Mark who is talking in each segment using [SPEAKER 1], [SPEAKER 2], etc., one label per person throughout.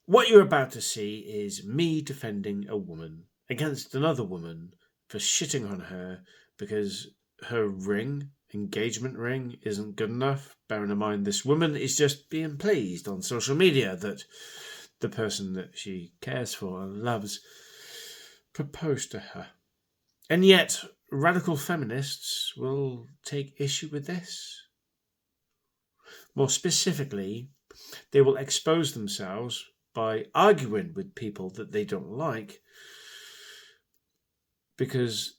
[SPEAKER 1] What you're about to see is me defending a woman against another woman for shitting on her because her engagement ring, isn't good enough. Bearing in mind this woman is just being pleased on social media that the person that she cares for and loves proposed to her. And yet, radical feminists will take issue with this. More specifically, they will expose themselves by arguing with people that they don't like because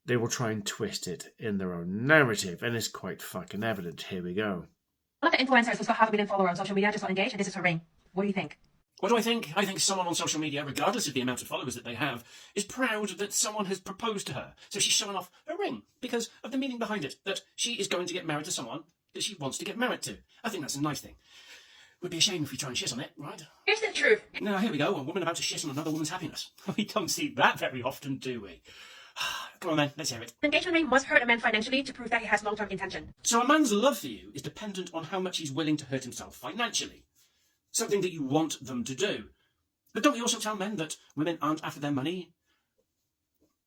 [SPEAKER 1] they will try and twist it in their own narrative, and it's quite fucking evident. Here we go.
[SPEAKER 2] One of the influencers who's got 500 million followers on social media just got engaged, and this is her ring. What do you think?
[SPEAKER 3] What do I think? I think someone on social media, regardless of the amount of followers that they have, is proud that someone has proposed to her. So she's showing off her ring because of the meaning behind it, that she is going to get married to someone that she wants to get married to. I think that's a nice thing. Would be a shame if we try and shit on it, right?
[SPEAKER 2] Here's the truth.
[SPEAKER 3] Now, here we go, a woman about to shit on another woman's happiness. We don't see that very often, do we? Come on then, let's hear it.
[SPEAKER 2] An engagement ring must hurt a man financially to prove that he has long-term intention.
[SPEAKER 3] So a man's love for you is dependent on how much he's willing to hurt himself financially. Something that you want them to do. But don't we also tell men that women aren't after their money?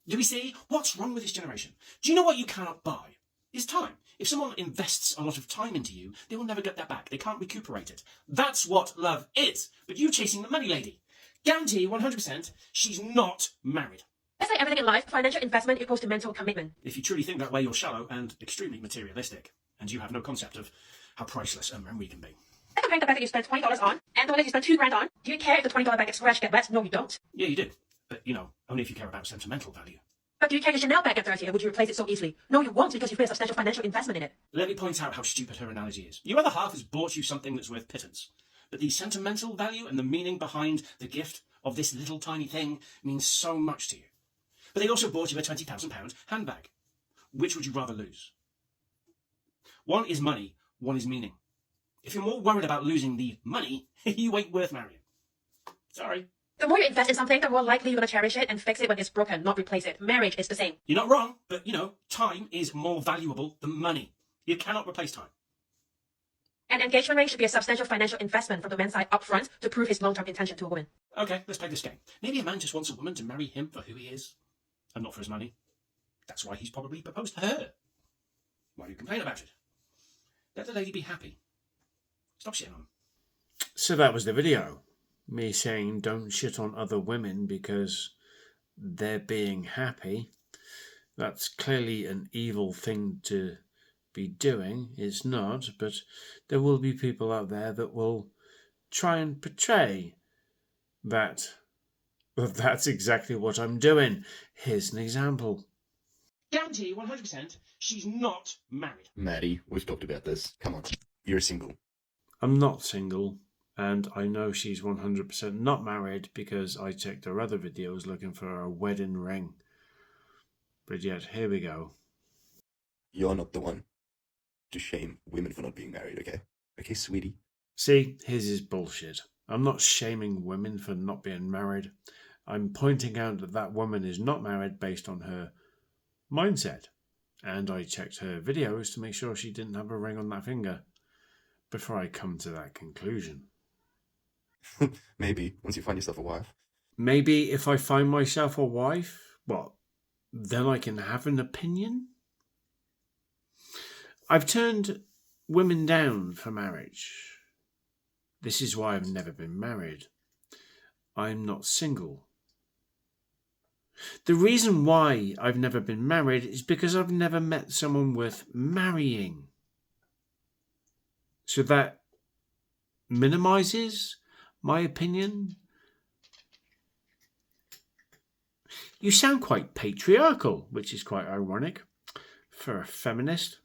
[SPEAKER 3] Do we see? What's wrong with this generation? Do you know what you cannot buy? Is time. If someone invests a lot of time into you, they will never get that back. They can't recuperate it. That's what love is. But you chasing the money lady. Guarantee 100% she's not married.
[SPEAKER 2] Let's say everything in life, financial investment equals to mental commitment.
[SPEAKER 3] If you truly think that way, you're shallow and extremely materialistic. And you have no concept of how priceless a memory can be.
[SPEAKER 2] Let's compare the bag that you spent $20 on and the one that you spent $2,000 on. Do you care if the $20 bag gets scratched, get wet? No, you don't.
[SPEAKER 3] Yeah, you do. But, only if you care about sentimental value.
[SPEAKER 2] But do you care if your Chanel bag gets dirty, or would you replace it so easily? No, you won't, because you've made a substantial financial investment in it.
[SPEAKER 3] Let me point out how stupid her analogy is. Your other half has bought you something that's worth pittance. But the sentimental value and the meaning behind the gift of this little tiny thing means so much to you. But they also bought you a £20,000 handbag. Which would you rather lose? One is money, one is meaning. If you're more worried about losing the money, you ain't worth marrying. Sorry.
[SPEAKER 2] The more you invest in something, the more likely you're going to cherish it and fix it when it's broken, not replace it. Marriage is the same.
[SPEAKER 3] You're not wrong, but, time is more valuable than money. You cannot replace time.
[SPEAKER 2] An engagement ring should be a substantial financial investment from the man's side up front to prove his long-term intention to a woman.
[SPEAKER 3] Okay, let's play this game. Maybe a man just wants a woman to marry him for who he is, and not for his money. That's why he's probably proposed to her. Why do you complain about it? Let the lady be happy. Stop shitting on him.
[SPEAKER 1] So that was the video. Me saying don't shit on other women because they're being happy. That's clearly an evil thing to be doing. It's not, but there will be people out there that will try and portray that that's exactly what I'm doing. Here's an example.
[SPEAKER 3] Guarantee 100% she's not married.
[SPEAKER 4] Maddie, we've talked about this. Come on, you're single.
[SPEAKER 1] I'm not single. And I know she's 100% not married because I checked her other videos looking for a wedding ring. But yet, here we go.
[SPEAKER 4] You're not the one to shame women for not being married, okay? Okay, sweetie?
[SPEAKER 1] See, his is bullshit. I'm not shaming women for not being married. I'm pointing out that that woman is not married based on her mindset. And I checked her videos to make sure she didn't have a ring on that finger before I come to that conclusion.
[SPEAKER 4] Maybe, once you find yourself a wife.
[SPEAKER 1] Maybe if I find myself a wife, then I can have an opinion? I've turned women down for marriage. This is why I've never been married. I'm not single. The reason why I've never been married is because I've never met someone worth marrying. So that minimizes my opinion. You sound quite patriarchal, which is quite ironic for a feminist,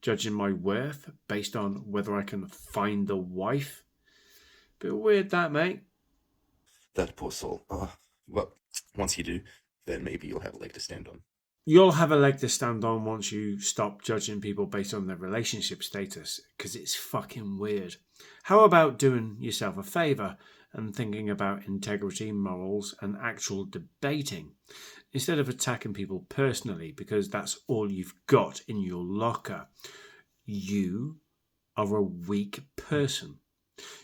[SPEAKER 1] judging my worth based on whether I can find a wife. Bit weird that, mate.
[SPEAKER 4] That poor soul. Well, once you do, then maybe you'll have a leg to stand on.
[SPEAKER 1] You'll have a leg to stand on once you stop judging people based on their relationship status, because it's fucking weird. How about doing yourself a favour and thinking about integrity, morals, and actual debating, instead of attacking people personally, because that's all you've got in your locker. You are a weak person.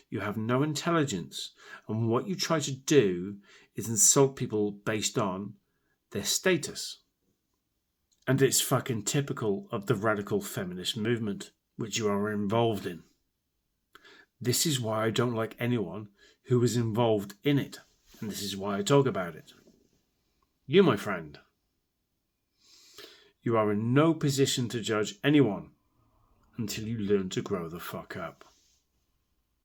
[SPEAKER 1] You have no intelligence, and what you try to do is insult people based on their status. And it's fucking typical of the radical feminist movement, which you are involved in. This is why I don't like anyone who is involved in it, and this is why I talk about it. You, my friend, you are in no position to judge anyone until you learn to grow the fuck up.